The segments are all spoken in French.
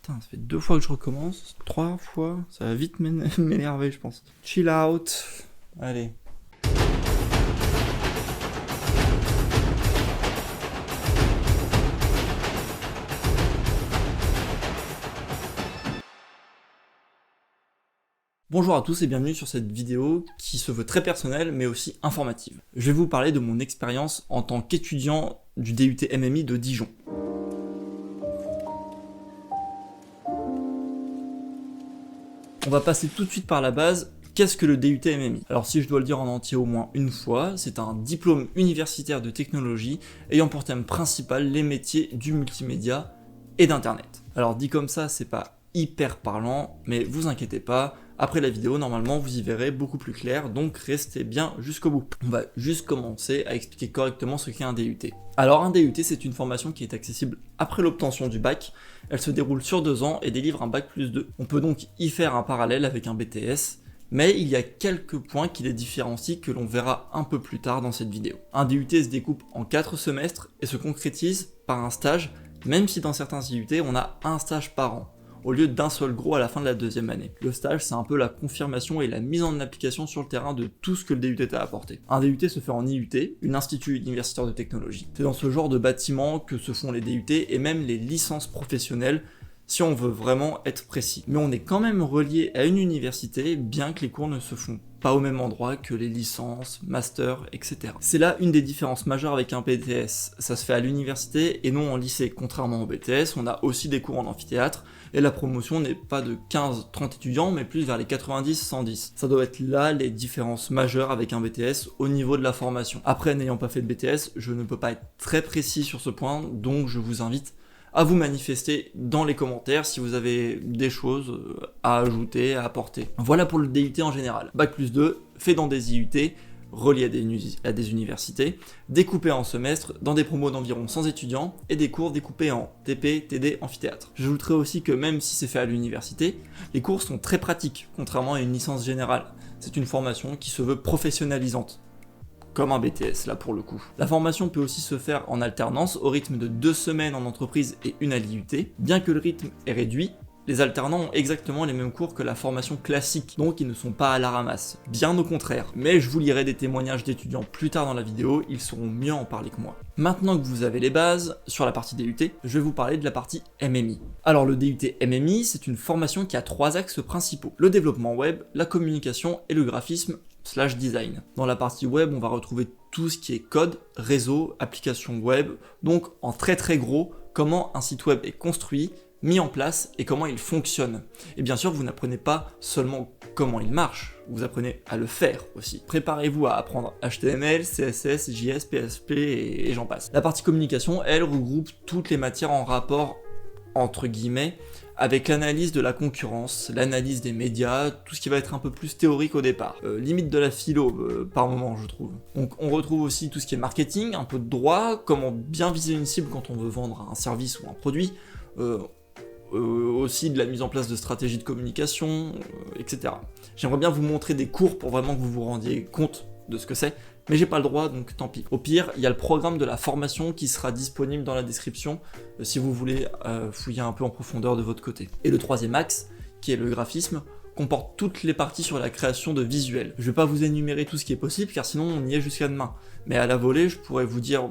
Putain, ça fait 2 fois que je recommence, 3 fois, ça va vite m'énerver je pense. Chill out, allez. Bonjour à tous et bienvenue sur cette vidéo qui se veut très personnelle mais aussi informative. Je vais vous parler de mon expérience en tant qu'étudiant du DUT MMI de Dijon. On va passer tout de suite par la base. Qu'est-ce que le DUT MMI? Alors si je dois le dire en entier au moins une fois, c'est un diplôme universitaire de technologie ayant pour thème principal les métiers du multimédia et d'internet. Alors dit comme ça, c'est pas hyper parlant, mais vous inquiétez pas, après la vidéo, normalement, vous y verrez beaucoup plus clair, donc restez bien jusqu'au bout. On va juste commencer à expliquer correctement ce qu'est un DUT. Alors un DUT, c'est une formation qui est accessible après l'obtention du bac. Elle se déroule sur 2 ans et délivre un bac plus 2. On peut donc y faire un parallèle avec un BTS, mais il y a quelques points qui les différencient que l'on verra un peu plus tard dans cette vidéo. Un DUT se découpe en 4 semestres et se concrétise par un stage, même si dans certains DUT, on a un stage par an, au lieu d'un seul gros à la fin de la 2e année. Le stage, c'est un peu la confirmation et la mise en application sur le terrain de tout ce que le DUT a apporté. Un DUT se fait en IUT, une institut universitaire de technologie. C'est dans ce genre de bâtiment que se font les DUT et même les licences professionnelles, si on veut vraiment être précis. Mais on est quand même relié à une université, bien que les cours ne se font pas au même endroit que les licences, masters, etc. C'est là une des différences majeures avec un BTS. Ça se fait à l'université et non en lycée. Contrairement au BTS, on a aussi des cours en amphithéâtre, et la promotion n'est pas de 15-30 étudiants, mais plus vers les 90-110. Ça doit être là les différences majeures avec un BTS au niveau de la formation. Après, n'ayant pas fait de BTS, je ne peux pas être très précis sur ce point, donc je vous invite à vous manifester dans les commentaires si vous avez des choses à ajouter, à apporter. Voilà pour le DUT en général. Bac plus 2, fait dans des IUT, relié à des universités, découpé en semestres, dans des promos d'environ 100 étudiants, et des cours découpés en TP, TD, amphithéâtre. J'ajouterai aussi que même si c'est fait à l'université, les cours sont très pratiques, contrairement à une licence générale. C'est une formation qui se veut professionnalisante, comme un BTS là pour le coup. La formation peut aussi se faire en alternance au rythme de 2 semaines en entreprise et 1 à l'IUT. Bien que le rythme est réduit, les alternants ont exactement les mêmes cours que la formation classique, donc ils ne sont pas à la ramasse, bien au contraire. Mais je vous lirai des témoignages d'étudiants plus tard dans la vidéo, ils sauront mieux en parler que moi. Maintenant que vous avez les bases, sur la partie DUT, je vais vous parler de la partie MMI. Alors le DUT MMI, c'est une formation qui a 3 axes principaux: le développement web, la communication et le graphisme / design. Dans la partie web, on va retrouver tout ce qui est code, réseau, application web, donc en très gros, comment un site web est construit, mis en place et comment il fonctionne. Et bien sûr, vous n'apprenez pas seulement comment il marche, vous apprenez à le faire aussi. Préparez-vous à apprendre HTML, CSS, JS, PHP et j'en passe. La partie communication, elle, regroupe toutes les matières en rapport, entre guillemets, avec l'analyse de la concurrence, l'analyse des médias, tout ce qui va être un peu plus théorique au départ. Limite de la philo par moment, je trouve. Donc on retrouve aussi tout ce qui est marketing, un peu de droit, comment bien viser une cible quand on veut vendre un service ou un produit, aussi de la mise en place de stratégies de communication, etc. J'aimerais bien vous montrer des cours pour vraiment que vous vous rendiez compte de ce que c'est, mais j'ai pas le droit, donc tant pis. Au pire, il y a le programme de la formation qui sera disponible dans la description si vous voulez fouiller un peu en profondeur de votre côté. Et le 3e axe, qui est le graphisme, comporte toutes les parties sur la création de visuels. Je vais pas vous énumérer tout ce qui est possible, car sinon on y est jusqu'à demain. Mais à la volée, je pourrais vous dire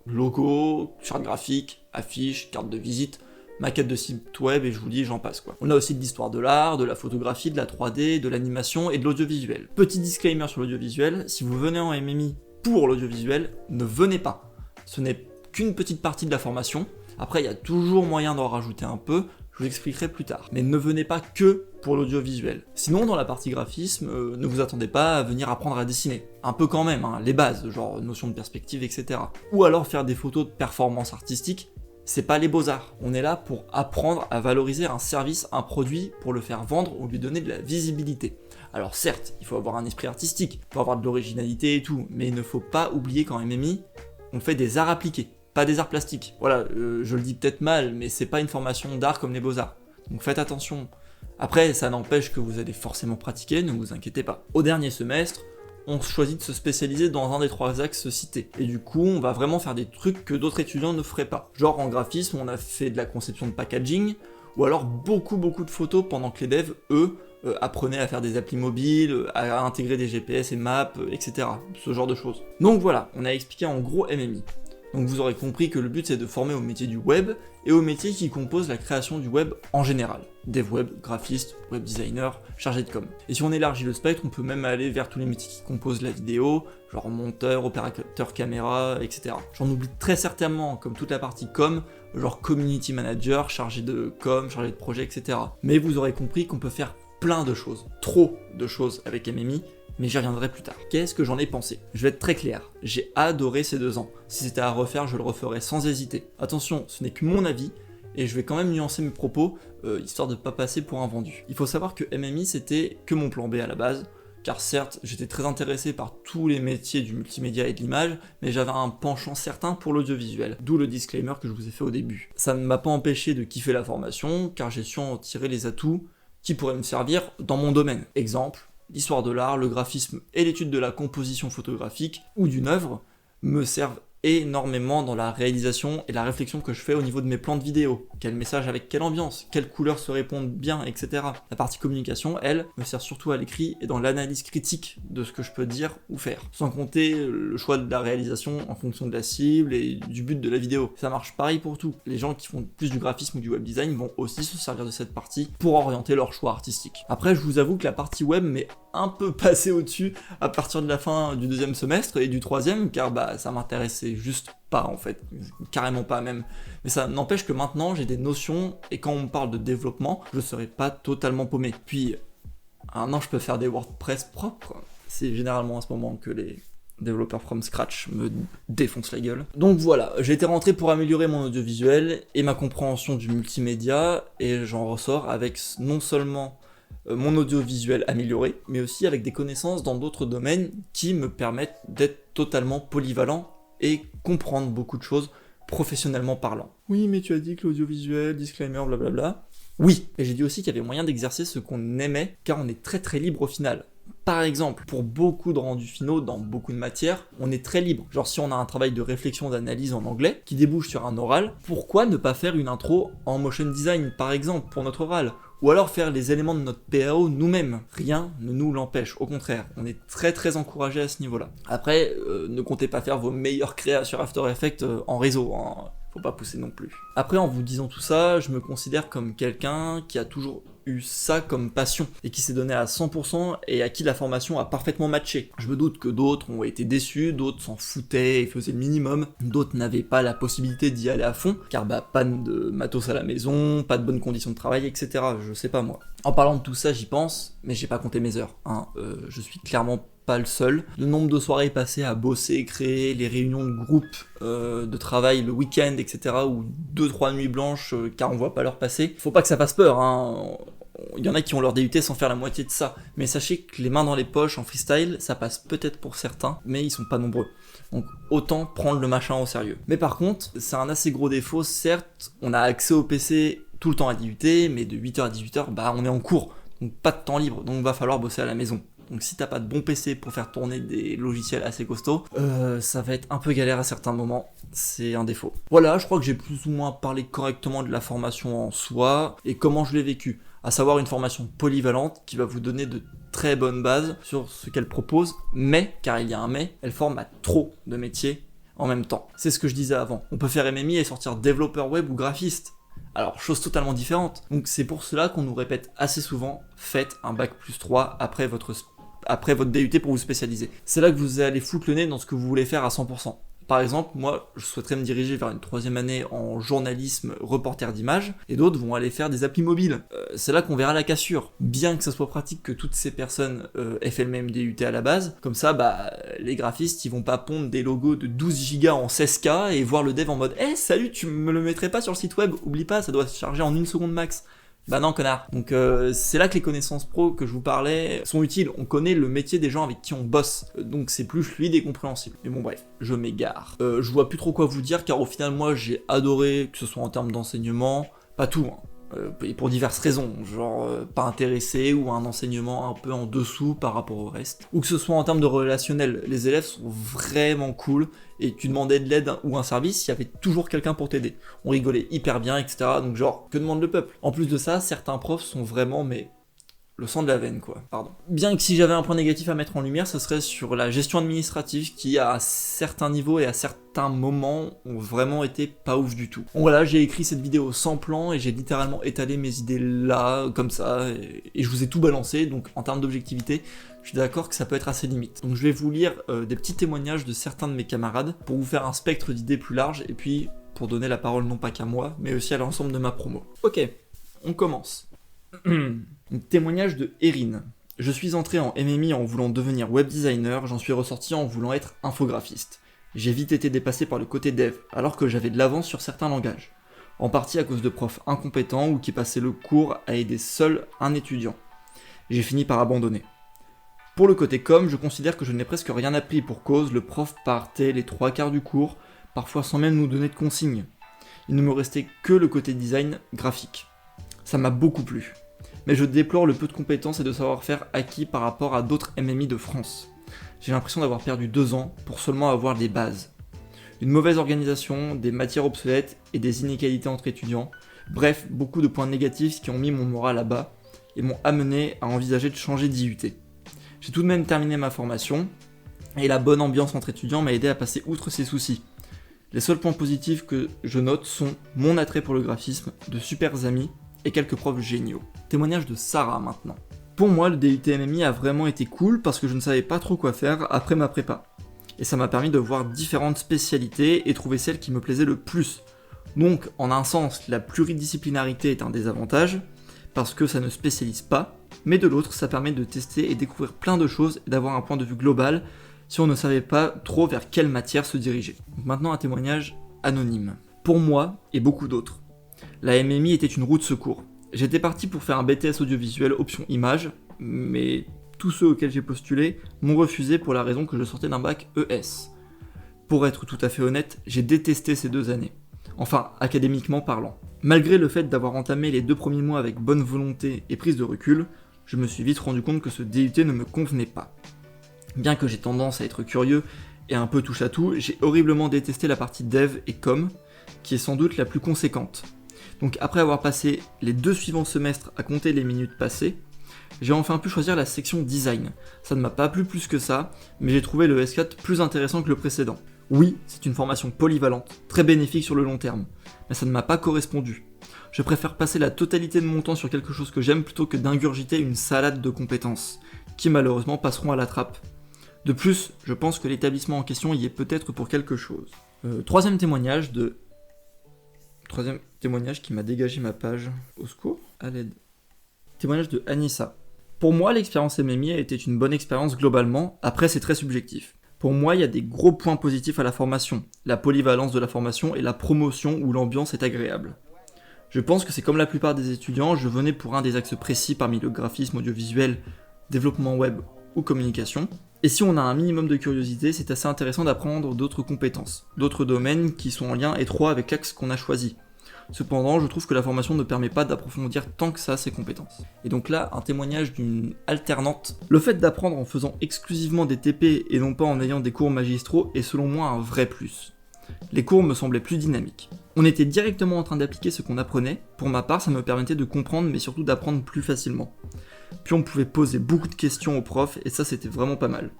logo, charte graphique, affiche, carte de visite, maquette de site web, et je vous dis j'en passe quoi. On a aussi de l'histoire de l'art, de la photographie, de la 3D, de l'animation et de l'audiovisuel. Petit disclaimer sur l'audiovisuel, si vous venez en MMI pour l'audiovisuel, ne venez pas. Ce n'est qu'une petite partie de la formation, après il y a toujours moyen d'en rajouter un peu, je vous expliquerai plus tard. Mais ne venez pas que pour l'audiovisuel. Sinon, dans la partie graphisme, ne vous attendez pas à venir apprendre à dessiner. Un peu quand même, hein, les bases, genre notion de perspective, etc. Ou alors faire des photos de performance artistique. C'est pas les beaux-arts. On est là pour apprendre à valoriser un service, un produit, pour le faire vendre ou lui donner de la visibilité. Alors certes, il faut avoir un esprit artistique, il faut avoir de l'originalité et tout, mais il ne faut pas oublier qu'en MMI, on fait des arts appliqués, pas des arts plastiques. Voilà, je le dis peut-être mal, mais c'est pas une formation d'art comme les beaux-arts. Donc faites attention. Après, ça n'empêche que vous allez forcément pratiquer, ne vous inquiétez pas. Au dernier semestre, on choisit de se spécialiser dans un des 3 axes cités. Et du coup, on va vraiment faire des trucs que d'autres étudiants ne feraient pas. Genre en graphisme, on a fait de la conception de packaging, ou alors beaucoup de photos pendant que les devs, eux, apprenaient à faire des applis mobiles, à intégrer des GPS et maps, etc. Ce genre de choses. Donc voilà, on a expliqué en gros MMI. Donc vous aurez compris que le but c'est de former au métier du web et aux métiers qui composent la création du web en général. Dev web, graphiste, web designer, chargé de com. Et si on élargit le spectre, on peut même aller vers tous les métiers qui composent la vidéo, genre monteur, opérateur caméra, etc. J'en oublie très certainement, comme toute la partie com, genre community manager, chargé de com, chargé de projet, etc. Mais vous aurez compris qu'on peut faire plein de choses, trop de choses avec MMI, mais j'y reviendrai plus tard. Qu'est-ce que j'en ai pensé? Je vais être très clair, j'ai adoré ces 2 ans. Si c'était à refaire, je le referais sans hésiter. Attention, ce n'est que mon avis, et je vais quand même nuancer mes propos, histoire de pas passer pour un vendu. Il faut savoir que MMI c'était que mon plan B à la base, car certes, j'étais très intéressé par tous les métiers du multimédia et de l'image, mais j'avais un penchant certain pour l'audiovisuel, d'où le disclaimer que je vous ai fait au début. Ça ne m'a pas empêché de kiffer la formation, car j'ai su en tirer les atouts qui pourraient me servir dans mon domaine. Exemple, l'histoire de l'art, le graphisme et l'étude de la composition photographique ou d'une œuvre me servent énormément dans la réalisation et la réflexion que je fais au niveau de mes plans de vidéo. Quel message avec quelle ambiance, quelles couleurs se répondent bien, etc. La partie communication, elle, me sert surtout à l'écrit et dans l'analyse critique de ce que je peux dire ou faire. Sans compter le choix de la réalisation en fonction de la cible et du but de la vidéo. Ça marche pareil pour tout. Les gens qui font plus du graphisme ou du web design vont aussi se servir de cette partie pour orienter leur choix artistique. Après, je vous avoue que la partie web m'est un peu passée au-dessus à partir de la fin du 2e semestre et du 3e, car ça m'intéressait juste pas en fait, carrément pas même. Mais ça n'empêche que maintenant j'ai des notions et quand on me parle de développement, je serai pas totalement paumé. Puis, un an je peux faire des WordPress propres. C'est généralement à ce moment que les développeurs from scratch me défoncent la gueule. Donc voilà, j'ai été rentré pour améliorer mon audiovisuel et ma compréhension du multimédia et j'en ressors avec non seulement mon audiovisuel amélioré, mais aussi avec des connaissances dans d'autres domaines qui me permettent d'être totalement polyvalent et comprendre beaucoup de choses professionnellement parlant. Oui, mais tu as dit que l'audiovisuel, disclaimer, blablabla. Oui, et j'ai dit aussi qu'il y avait moyen d'exercer ce qu'on aimait, car on est très libre au final. Par exemple, pour beaucoup de rendus finaux dans beaucoup de matières, on est très libre. Genre si on a un travail de réflexion, d'analyse en anglais, qui débouche sur un oral, pourquoi ne pas faire une intro en motion design par exemple, pour notre oral? Ou alors faire les éléments de notre PAO nous-mêmes. Rien ne nous l'empêche, au contraire, on est très encouragé à ce niveau-là. Après, ne comptez pas faire vos meilleures créas sur After Effects en réseau, hein. Faut pas pousser non plus. Après, en vous disant tout ça, je me considère comme quelqu'un qui a toujours eu ça comme passion et qui s'est donné à 100% et à qui la formation a parfaitement matché. Je me doute que d'autres ont été déçus, d'autres s'en foutaient et faisaient le minimum, d'autres n'avaient pas la possibilité d'y aller à fond, car panne de matos à la maison, pas de bonnes conditions de travail, etc. Je sais pas moi. En parlant de tout ça, j'y pense, mais j'ai pas compté mes heures, hein. Je suis clairement pas le seul. Le nombre de soirées passées à bosser, créer, les réunions de groupe de travail le week-end, etc. ou 2-3 nuits blanches car on voit pas l'heure passer. Faut pas que ça fasse peur, hein. Il y en a qui ont leur DUT sans faire la moitié de ça. Mais sachez que les mains dans les poches en freestyle, ça passe peut-être pour certains, mais ils sont pas nombreux. Donc autant prendre le machin au sérieux. Mais par contre, c'est un assez gros défaut, certes, on a accès au PC tout le temps à DUT, mais de 8h à 18h, on est en cours. Donc pas de temps libre, donc va falloir bosser à la maison. Donc si t'as pas de bon PC pour faire tourner des logiciels assez costauds, ça va être un peu galère à certains moments, c'est un défaut. Voilà, je crois que j'ai plus ou moins parlé correctement de la formation en soi et comment je l'ai vécu, à savoir une formation polyvalente qui va vous donner de très bonnes bases sur ce qu'elle propose, mais, car il y a un mais, elle forme à trop de métiers en même temps. C'est ce que je disais avant, on peut faire MMI et sortir développeur web ou graphiste. Alors, chose totalement différente. Donc c'est pour cela qu'on nous répète assez souvent, faites un bac+3 après votre DUT pour vous spécialiser. C'est là que vous allez foutre le nez dans ce que vous voulez faire à 100%. Par exemple, moi, je souhaiterais me diriger vers une 3e année en journalisme reporter d'image, et d'autres vont aller faire des applis mobiles. C'est là qu'on verra la cassure. Bien que ça soit pratique que toutes ces personnes aient fait le même DUT à la base, comme ça, les graphistes, ils vont pas pondre des logos de 12 Go en 16K et voir le dev en mode « Eh, salut, tu me le mettrais pas sur le site web, oublie pas, ça doit se charger en 1 seconde max ». Bah non, connard. Donc c'est là que les connaissances pro que je vous parlais sont utiles. On connaît le métier des gens avec qui on bosse, donc c'est plus fluide et compréhensible. Mais bon bref, je m'égare. Je vois plus trop quoi vous dire, car au final moi j'ai adoré, que ce soit en termes d'enseignement, pas tout, hein. et pour diverses raisons, genre pas intéressé ou un enseignement un peu en dessous par rapport au reste. Ou que ce soit en termes de relationnel, les élèves sont vraiment cool, et tu demandais de l'aide ou un service, il y avait toujours quelqu'un pour t'aider. On rigolait hyper bien, etc. Donc genre, que demande le peuple? En plus de ça, certains profs sont vraiment, mais le sang de la veine, quoi. Pardon. Bien que si j'avais un point négatif à mettre en lumière, ce serait sur la gestion administrative qui, à certains niveaux et à certains moments, ont vraiment été pas ouf du tout. Bon voilà, j'ai écrit cette vidéo sans plan et j'ai littéralement étalé mes idées là, comme ça, et je vous ai tout balancé, donc en termes d'objectivité, je suis d'accord que ça peut être assez limite. Donc je vais vous lire des petits témoignages de certains de mes camarades pour vous faire un spectre d'idées plus large et puis pour donner la parole non pas qu'à moi, mais aussi à l'ensemble de ma promo. Ok, on commence. Témoignage de Erin. Je suis entré en MMI en voulant devenir web designer, j'en suis ressorti en voulant être infographiste. J'ai vite été dépassé par le côté dev, alors que j'avais de l'avance sur certains langages. En partie à cause de profs incompétents ou qui passaient le cours à aider seul un étudiant. J'ai fini par abandonner. Pour le côté com, je considère que je n'ai presque rien appris pour cause, le prof partait les 3/4 du cours, parfois sans même nous donner de consignes. Il ne me restait que le côté design graphique. Ça m'a beaucoup plu. Mais je déplore le peu de compétences et de savoir-faire acquis par rapport à d'autres MMI de France. J'ai l'impression d'avoir perdu 2 ans pour seulement avoir les bases. Une mauvaise organisation, des matières obsolètes et des inégalités entre étudiants, bref, beaucoup de points négatifs qui ont mis mon moral à bas et m'ont amené à envisager de changer d'IUT. J'ai tout de même terminé ma formation, et la bonne ambiance entre étudiants m'a aidé à passer outre ces soucis. Les seuls points positifs que je note sont mon attrait pour le graphisme, de super amis, et quelques profs géniaux. Témoignage de Sarah maintenant. Pour moi, le DUT MMI a vraiment été cool parce que je ne savais pas trop quoi faire après ma prépa. Et ça m'a permis de voir différentes spécialités et trouver celle qui me plaisait le plus. Donc, en un sens, la pluridisciplinarité est un désavantage, parce que ça ne spécialise pas, mais de l'autre, ça permet de tester et découvrir plein de choses et d'avoir un point de vue global si on ne savait pas trop vers quelle matière se diriger. Donc maintenant, un témoignage anonyme. Pour moi, et beaucoup d'autres, la MMI était une roue de secours. J'étais parti pour faire un BTS audiovisuel option image, mais tous ceux auxquels j'ai postulé m'ont refusé pour la raison que je sortais d'un bac ES. Pour être tout à fait honnête, j'ai détesté ces 2 années. Enfin, académiquement parlant. Malgré le fait d'avoir entamé les 2 premiers mois avec bonne volonté et prise de recul, je me suis vite rendu compte que ce DUT ne me convenait pas. Bien que j'ai tendance à être curieux et un peu touche à tout, j'ai horriblement détesté la partie dev et com, qui est sans doute la plus conséquente. Donc après avoir passé les 2 suivants semestres à compter les minutes passées, j'ai enfin pu choisir la section design. Ça ne m'a pas plu plus que ça, mais j'ai trouvé le S4 plus intéressant que le précédent. Oui, c'est une formation polyvalente, très bénéfique sur le long terme, mais ça ne m'a pas correspondu. Je préfère passer la totalité de mon temps sur quelque chose que j'aime plutôt que d'ingurgiter une salade de compétences, qui malheureusement passeront à la trappe. De plus, je pense que l'établissement en question y est peut-être pour quelque chose. Troisième témoignage qui m'a dégagé ma page. Au secours, à l'aide. Témoignage de Anissa. Pour moi, l'expérience MMI a été une bonne expérience globalement, après c'est très subjectif. Pour moi, il y a des gros points positifs à la formation, la polyvalence de la formation et la promotion où l'ambiance est agréable. Je pense que c'est comme la plupart des étudiants, je venais pour un des axes précis parmi le graphisme audiovisuel, développement web ou communication. Et si on a un minimum de curiosité, c'est assez intéressant d'apprendre d'autres compétences, d'autres domaines qui sont en lien étroit avec l'axe qu'on a choisi. Cependant, je trouve que la formation ne permet pas d'approfondir tant que ça ces compétences. Et donc là, un témoignage d'une alternante. Le fait d'apprendre en faisant exclusivement des TP et non pas en ayant des cours magistraux est selon moi un vrai plus. Les cours me semblaient plus dynamiques. On était directement en train d'appliquer ce qu'on apprenait, pour ma part ça me permettait de comprendre mais surtout d'apprendre plus facilement. Puis on pouvait poser beaucoup de questions aux profs et ça c'était vraiment pas mal.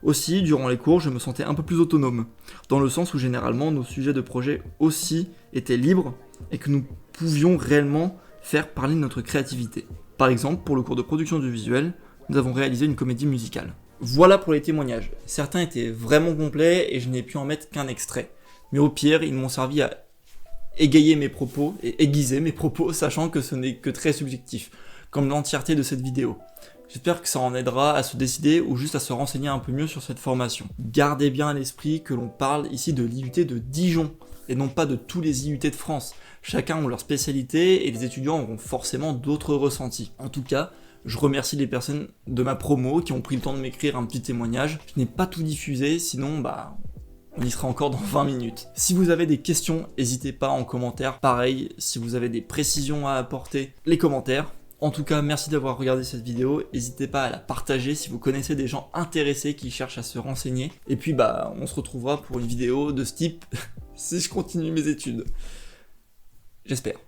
Aussi, durant les cours, je me sentais un peu plus autonome, dans le sens où généralement nos sujets de projet aussi étaient libres et que nous pouvions réellement faire parler notre créativité. Par exemple, pour le cours de production du visuel, nous avons réalisé une comédie musicale. Voilà pour les témoignages. Certains étaient vraiment complets et je n'ai pu en mettre qu'un extrait. Mais au pire, ils m'ont servi à égayer mes propos et aiguiser mes propos, sachant que ce n'est que très subjectif, comme l'entièreté de cette vidéo. J'espère que ça en aidera à se décider ou juste à se renseigner un peu mieux sur cette formation. Gardez bien à l'esprit que l'on parle ici de l'IUT de Dijon, et non pas de tous les IUT de France. Chacun ont leur spécialité et les étudiants auront forcément d'autres ressentis. En tout cas, je remercie les personnes de ma promo qui ont pris le temps de m'écrire un petit témoignage. Je n'ai pas tout diffusé, sinon On y sera encore dans 20 minutes. Si vous avez des questions, n'hésitez pas en commentaire. Pareil, si vous avez des précisions à apporter, les commentaires. En tout cas, merci d'avoir regardé cette vidéo. N'hésitez pas à la partager si vous connaissez des gens intéressés qui cherchent à se renseigner. Et puis, on se retrouvera pour une vidéo de ce type si je continue mes études. J'espère.